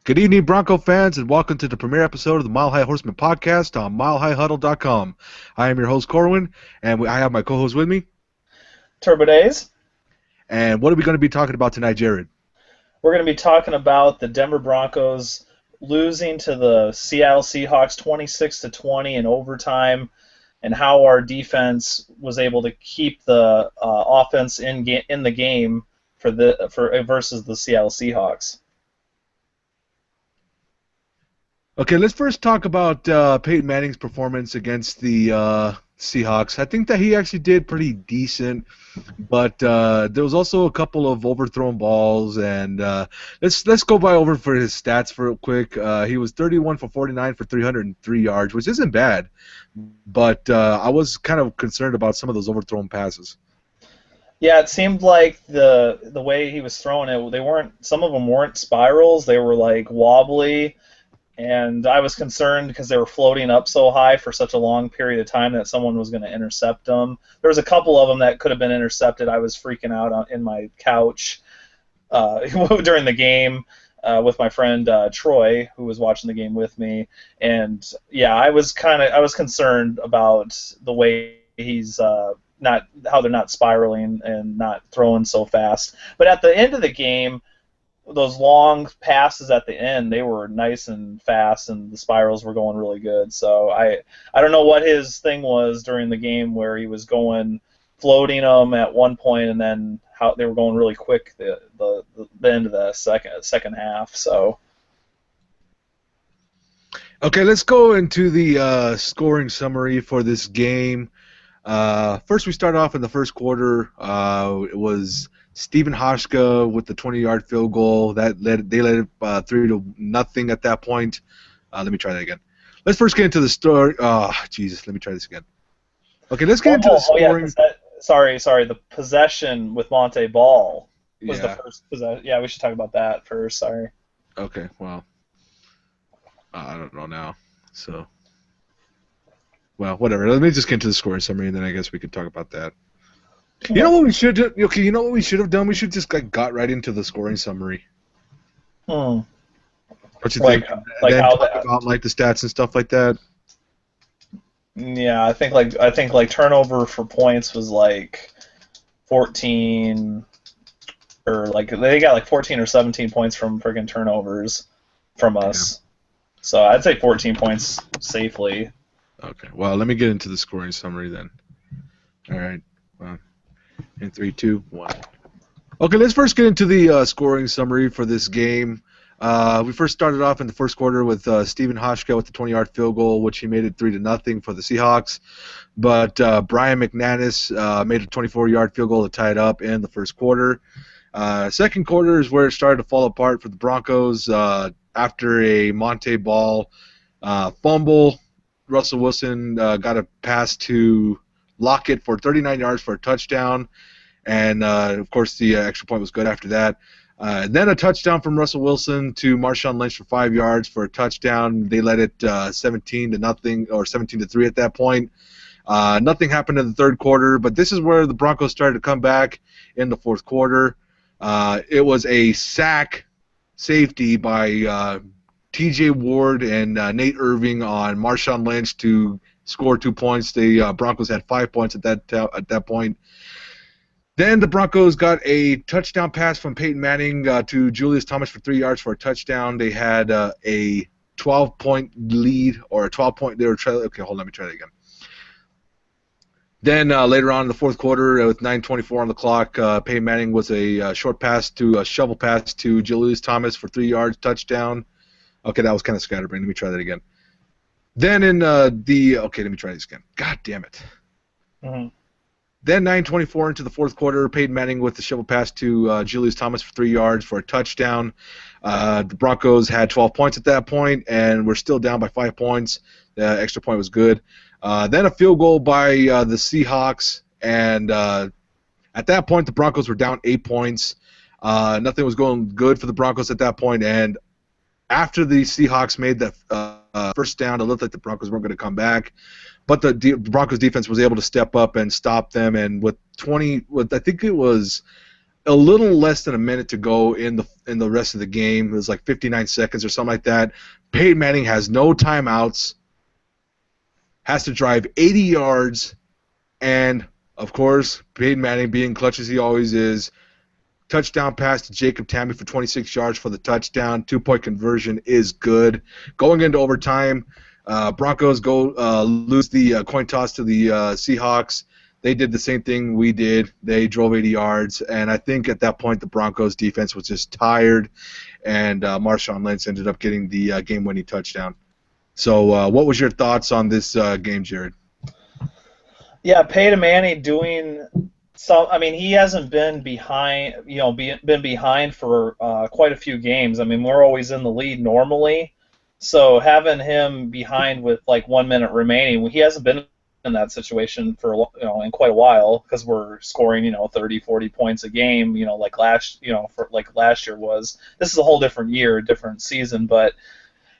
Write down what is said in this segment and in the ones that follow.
Good evening, Bronco fans, and welcome to the premiere episode of the Mile High Horseman podcast on MileHighHuddle.com. I am your host, Corwin, and I have my co-host with me. Turbo Days. And what are we going to be talking about tonight, Jared? We're going to be talking about the Denver Broncos losing to the Seattle Seahawks 26-20 in overtime, and how our defense was able to keep the offense in the game versus the Seattle Seahawks. Okay, let's first talk about Peyton Manning's performance against the Seahawks. I think that he actually did pretty decent, but there was also a couple of overthrown balls, and let's go over for his stats real quick. He was 31 for 49 for 303 yards, which isn't bad, but I was kind of concerned about some of those overthrown passes. Yeah, it seemed like the way he was throwing it, some of them weren't spirals, they were like wobbly. And I was concerned because they were floating up so high for such a long period of time that someone was going to intercept them. There was a couple of them that could have been intercepted. I was freaking out in my couch during the game with my friend Troy, who was watching the game with me. And yeah, I was concerned about the way he's how they're not spiraling and not throwing so fast. But at the end of the game, those long passes at the end, they were nice and fast, and the spirals were going really good. So I don't know what his thing was during the game where he was floating them at one point, and then how they were going really quick the end of the second half. So. Okay, let's go into the scoring summary for this game. First, we start off in the first quarter. It was Stephen Hauschka with the 20-yard field goal. They led it 3-0 at that point. Let me try that again. Let's first get into the story. Jesus, let me try this again. Okay, let's get into the scoring. Sorry. The possession with Monte Ball was the first possession. Yeah, we should talk about that first. Sorry. Okay, well, I don't know now. So, well, whatever. Let me just get into the scoring summary, and then I guess we could talk about that. You know what we should do? Okay, you know what we should have done? We should just got right into the scoring summary. What you think? Like how talk about like the stats and stuff like that. Yeah, I think turnover for points was like 14, or like they got like 14 or 17 points from friggin' turnovers from us. Yeah. So I'd say 14 points safely. Okay, well, let me get into the scoring summary then. All right. Well, in 3, 2, 1. Okay, let's first get into the scoring summary for this game. We first started off in the first quarter with Stephen Hauschka with the 20-yard field goal, which he made it 3-0 for the Seahawks. But Brian McManus made a 24-yard field goal to tie it up in the first quarter. Second quarter is where it started to fall apart for the Broncos after a Monte Ball fumble. Russell Wilson got a pass to Lockett for 39 yards for a touchdown, and of course the extra point was good after that. Then a touchdown from Russell Wilson to Marshawn Lynch for 5 yards for a touchdown. They led it 17-0 or 17-3 at that point. Nothing happened in the third quarter, but this is where the Broncos started to come back in the fourth quarter. It was a sack safety by T.J. Ward and Nate Irving on Marshawn Lynch to score 2 points. The Broncos had 5 points at that point. Then the Broncos got a touchdown pass from Peyton Manning to Julius Thomas for 3 yards for a touchdown. They had a 12-point lead, or a 12-point. They were trailing. Okay, hold on, let me try that again. Then later on in the fourth quarter, with 9:24 on the clock, Peyton Manning was a shovel pass to Julius Thomas for 3 yards, touchdown. Okay, that was kind of scatterbrained. Let me try that again. Then in okay, let me try this again. God damn it. Mm-hmm. Then 9:24 into the fourth quarter, Peyton Manning with the shovel pass to Julius Thomas for 3 yards for a touchdown. The Broncos had 12 points at that point, and we're still down by 5 points. The extra point was good. Then a field goal by the Seahawks, and at that point the Broncos were down 8 points. Nothing was going good for the Broncos at that point, and after the Seahawks made the first down, it looked like the Broncos weren't going to come back. But the Broncos defense was able to step up and stop them, and with I think it was a little less than a minute to go in the rest of the game. It was like 59 seconds or something like that. Peyton Manning has no timeouts, has to drive 80 yards, and, of course, Peyton Manning, being clutch as he always is, touchdown pass to Jacob Tamme for 26 yards for the touchdown. 2-point conversion is good. Going into overtime, Broncos lose the coin toss to the Seahawks. They did the same thing we did. They drove 80 yards, and I think at that point the Broncos defense was just tired, and Marshawn Lynch ended up getting the game-winning touchdown. So what was your thoughts on this game, Jared? Yeah, Peyton Manning doing some. I mean, he hasn't been behind. Been behind for quite a few games. I mean, we're always in the lead normally, so having him behind with like 1 minute remaining, he hasn't been in that situation for in quite a while because we're scoring 30, 40 points a game. Like last year was. This is a whole different year, different season, but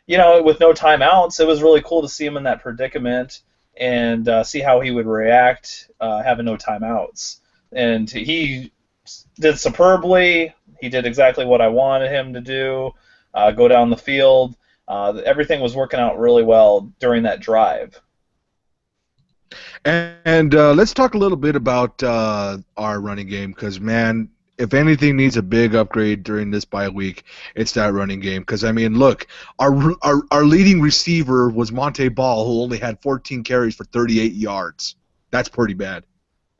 with no timeouts, it was really cool to see him in that predicament and see how he would react having no timeouts. And he did superbly. He did exactly what I wanted him to do, go down the field. Everything was working out really well during that drive. And let's talk a little bit about our running game because, man, if anything needs a big upgrade during this bye week, it's that running game. Because, I mean, look, our leading receiver was Monte Ball, who only had 14 carries for 38 yards. That's pretty bad.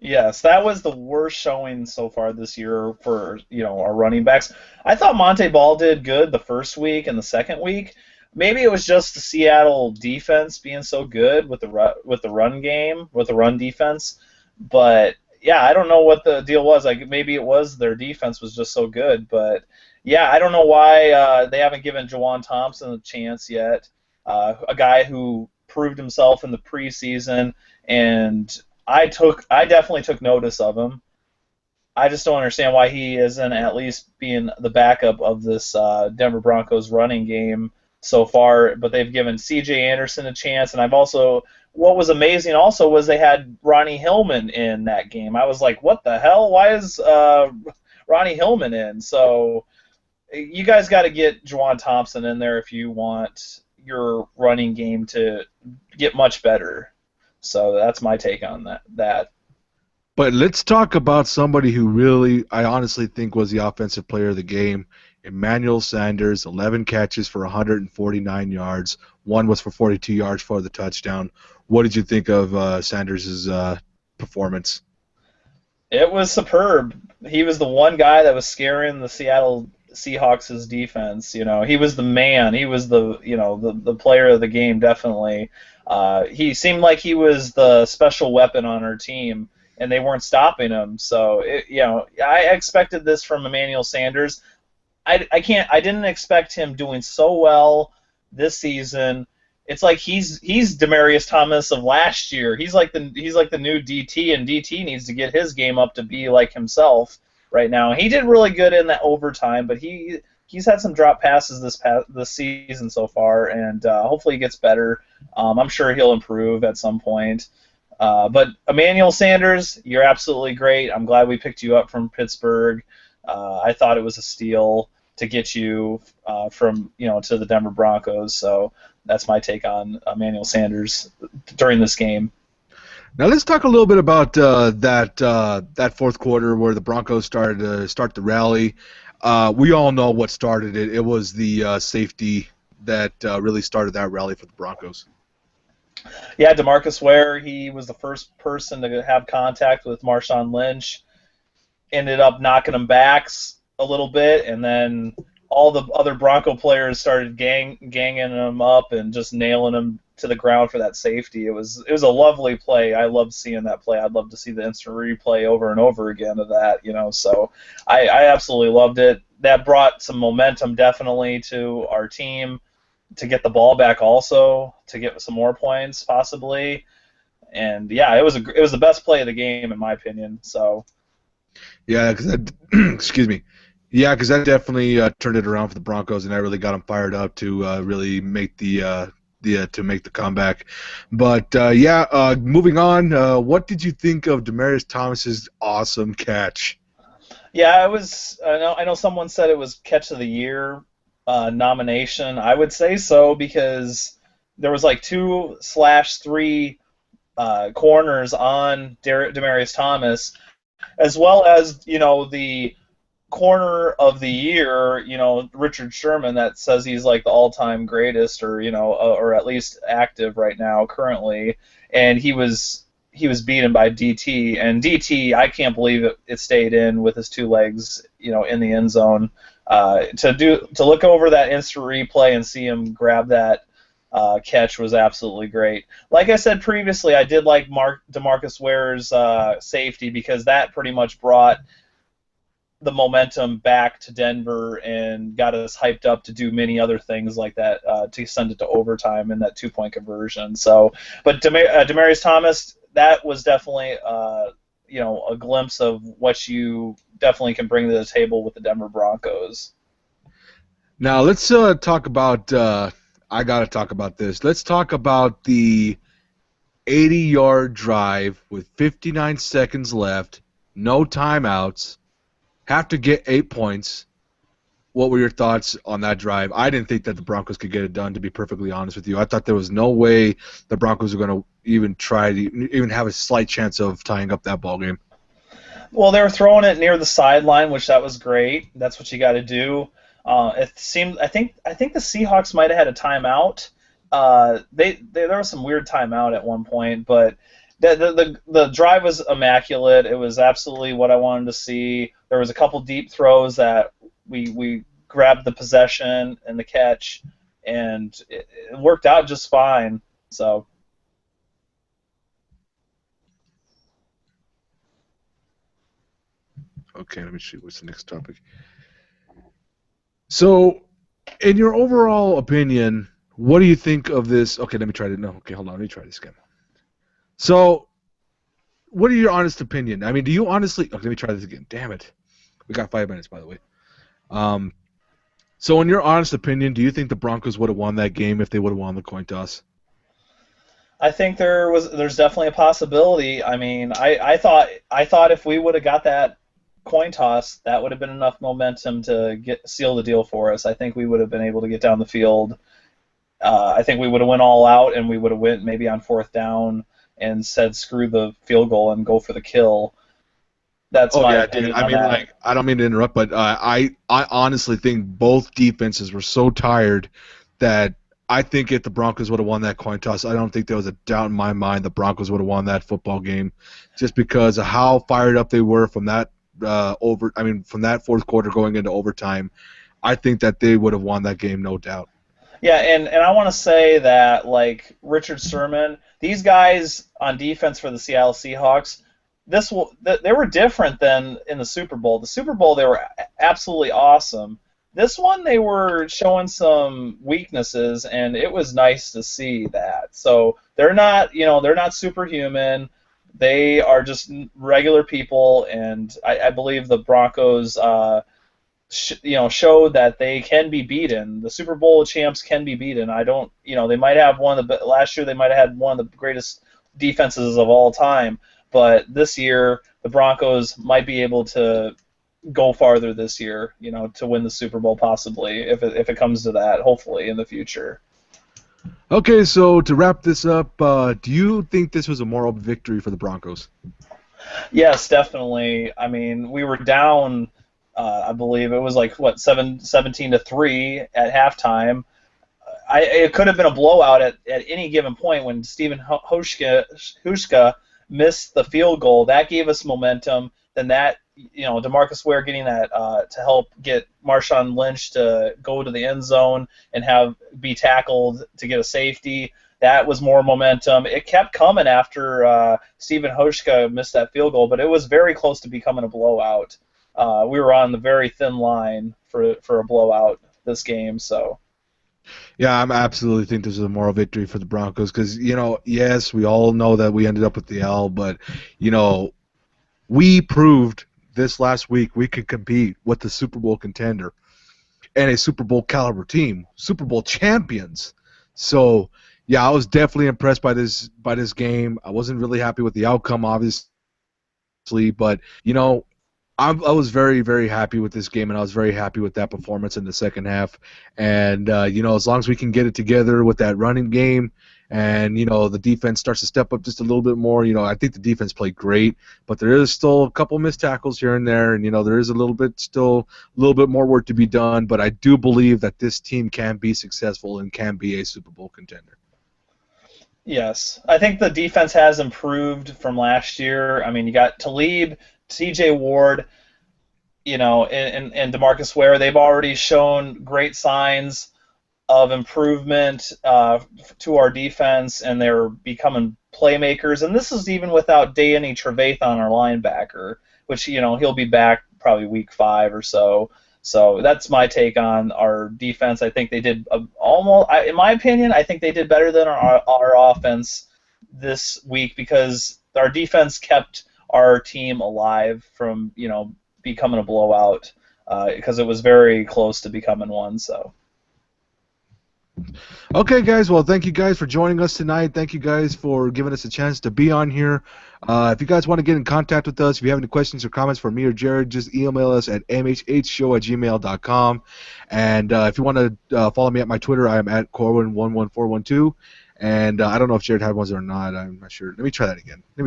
Yes, that was the worst showing so far this year for our running backs. I thought Monte Ball did good the first week and the second week. Maybe it was just the Seattle defense being so good with the run game, with the run defense. But yeah, I don't know what the deal was. Like maybe it was their defense was just so good. But yeah, I don't know why they haven't given Juwan Thompson a chance yet. A guy who proved himself in the preseason, and I definitely took notice of him. I just don't understand why he isn't at least being the backup of this Denver Broncos running game so far, but they've given C.J. Anderson a chance, and what was amazing also was they had Ronnie Hillman in that game. I was like, what the hell? Why is Ronnie Hillman in? So you guys got to get Juwan Thompson in there if you want your running game to get much better. So that's my take on that. But let's talk about somebody who really, I honestly think, was the offensive player of the game. Emmanuel Sanders, 11 catches for 149 yards. One was for 42 yards for the touchdown. What did you think of Sanders' performance? It was superb. He was the one guy that was scaring the Seattle Seahawks' defense. He was the man. He was the player of the game, definitely. He seemed like he was the special weapon on our team, and they weren't stopping him. So, I expected this from Emmanuel Sanders. I didn't expect him doing so well this season. It's like he's Demaryius Thomas of last year. He's like the new DT, and DT needs to get his game up to be like himself right now. He did really good in that overtime, but he's had some drop passes this season so far, and hopefully he gets better. I'm sure he'll improve at some point. But Emmanuel Sanders, you're absolutely great. I'm glad we picked you up from Pittsburgh. I thought it was a steal to get you from to the Denver Broncos. So that's my take on Emmanuel Sanders during this game. Now let's talk a little bit about that fourth quarter where the Broncos started to start the rally. We all know what started it. It was the safety that really started that rally for the Broncos. Yeah, DeMarcus Ware, he was the first person to have contact with Marshawn Lynch. Ended up knocking him back a little bit, and then all the other Bronco players started ganging him up and just nailing him to the ground for that safety. It was a lovely play. I loved seeing that play. I'd love to see the instant replay over and over again of that. So I absolutely loved it. That brought some momentum definitely to our team to get the ball back, also to get some more points possibly. And yeah, it was the best play of the game in my opinion. So. Yeah, because excuse me. Yeah, because that definitely turned it around for the Broncos, and that really got them fired up to really make the comeback. But moving on. What did you think of Demaryius Thomas's awesome catch? Yeah, I know someone said it was Catch of the Year nomination. I would say so because there was like 2/3 corners on Demaryius Thomas, as well as the corner of the year, Richard Sherman, that says he's like the all-time greatest, or or at least active right now currently, and he was beaten by DT, and DT, I can't believe it stayed in with his two legs, in the end zone. To look over that instant replay and see him grab that catch was absolutely great. Like I said previously, I did like DeMarcus Ware's safety, because that pretty much brought the momentum back to Denver and got us hyped up to do many other things like that, to send it to overtime in that 2-point conversion. So, but Demaryius Thomas, that was definitely a glimpse of what you definitely can bring to the table with the Denver Broncos. Now let's talk about. I gotta talk about this. Let's talk about the 80-yard drive with 59 seconds left, no timeouts. Have to get 8 points. What were your thoughts on that drive? I didn't think that the Broncos could get it done, to be perfectly honest with you. I thought there was no way the Broncos were going to even try to even have a slight chance of tying up that ball game. Well, they were throwing it near the sideline, which that was great. That's what you got to do. It seemed. I think the Seahawks might have had a timeout. There was some weird timeout at one point, but the drive was immaculate. It was absolutely what I wanted to see. There was a couple deep throws that we grabbed the possession and the catch, and it worked out just fine. So. Okay, let me see. What's the next topic? So, in your overall opinion, what do you think of this? Okay, let me try to. No, okay, hold on. Let me try this again. So, what are your honest opinion? I mean, do you honestly? Okay, let me try this again. Damn it. We got 5 minutes, by the way. So, in your honest opinion, do you think the Broncos would have won that game if they would have won the coin toss? I think there's definitely a possibility. I mean, I thought if we would have got that coin toss, that would have been enough momentum to seal the deal for us. I think we would have been able to get down the field. I think we would have went all out, and we would have went maybe on 4th down and said screw the field goal and go for the kill. That's my opinion. I mean, like, I don't mean to interrupt, but I honestly think both defenses were so tired that I think if the Broncos would have won that coin toss, I don't think there was a doubt in my mind the Broncos would have won that football game, just because of how fired up they were from that from that fourth quarter going into overtime. I think that they would have won that game, no doubt. Yeah, and I want to say that, like, Richard Sherman, these guys on defense for the Seattle Seahawks, they were different than in the Super Bowl. The Super Bowl, they were absolutely awesome. This one, they were showing some weaknesses, and it was nice to see that. So they're not superhuman. They are just regular people, and I believe the Broncos, showed that they can be beaten. The Super Bowl champs can be beaten. They might have last year they might have had one of the greatest defenses of all time, but this year the Broncos might be able to go farther this year, to win the Super Bowl possibly, if it comes to that, hopefully in the future. Okay, so to wrap this up, do you think this was a moral victory for the Broncos? Yes, definitely. I mean, we were down, I believe it was like 17-3 at halftime. It could have been a blowout at any given point when Stephen Hushka missed the field goal. That gave us momentum. Then that, DeMarcus Ware getting that to help get Marshawn Lynch to go to the end zone and be tackled to get a safety. That was more momentum. It kept coming after Stephen Hushka missed that field goal, but it was very close to becoming a blowout. We were on the very thin line for a blowout this game. So. Yeah, I absolutely think this is a moral victory for the Broncos because, yes, we all know that we ended up with the L, but, we proved this last week we could compete with the Super Bowl contender and a Super Bowl caliber team, Super Bowl champions. So, yeah, I was definitely impressed by this game. I wasn't really happy with the outcome, obviously, but, I was very, very happy with this game, and I was very happy with that performance in the second half. And, as long as we can get it together with that running game and, the defense starts to step up just a little bit more, I think the defense played great, but there is still a couple missed tackles here and there, and, there is still a little bit more work to be done, but I do believe that this team can be successful and can be a Super Bowl contender. Yes. I think the defense has improved from last year. I mean, you got Talib, TJ Ward, and DeMarcus Ware. They've already shown great signs of improvement to our defense, and they're becoming playmakers. And this is even without Danny Trevathan, our linebacker, which, he'll be back probably week 5 or so. So that's my take on our defense. I think they did in my opinion, I think they did better than our offense this week because our defense kept our team alive from, becoming a blowout because it was very close to becoming one. So. Okay, guys. Well, thank you guys for joining us tonight. Thank you guys for giving us a chance to be on here. If you guys want to get in contact with us, if you have any questions or comments for me or Jared, just email us at mhhshow@gmail.com. And if you want to follow me at my Twitter, I am at Corwin11412. And I don't know if Jared had one or not. I'm not sure. Let me try that again. Yeah.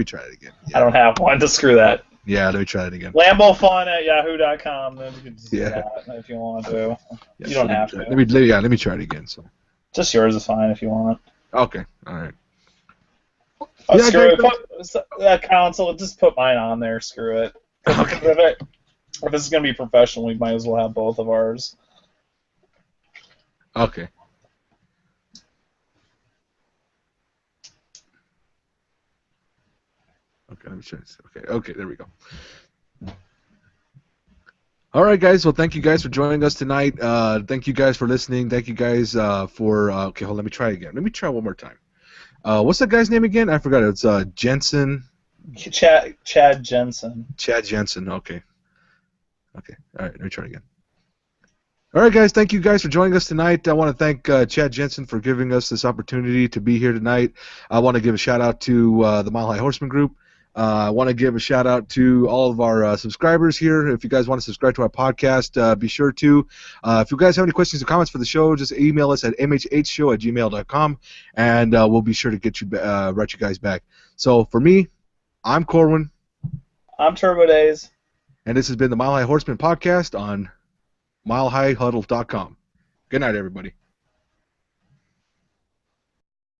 I don't have one. To screw that. Yeah, let me try that again. LamboFun@yahoo.com. You can just do Yeah. that if you want to. Yeah, You don't have to. Let me try it again. So. Just yours is fine if you want. Okay. All right. Oh, Yeah, screw it. That console, just put mine on there. Screw it. Okay. If this is going to be professional, we might as well have both of ours. Okay. Okay, let me try this. Okay, there we go. All right, guys. Well, thank you guys for joining us tonight. Thank you guys for listening. Thank you guys for. Okay, hold on. Let me try again. Let me try one more time. What's that guy's name again? I forgot. It's Jensen. Chad Jensen. Chad Jensen. Okay. All right. Let me try again. All right, guys. Thank you guys for joining us tonight. I want to thank Chad Jensen for giving us this opportunity to be here tonight. I want to give a shout out to the Mile High Horseman Group. I want to give a shout out to all of our subscribers here. If you guys want to subscribe to our podcast, be sure to. If you guys have any questions or comments for the show, just email us at mhhshow@gmail.com, and we'll be sure to get you write you guys back. So for me, I'm Corwin. I'm Turbo Days. And this has been the Mile High Horseman podcast on milehighhuddle.com. Good night, everybody.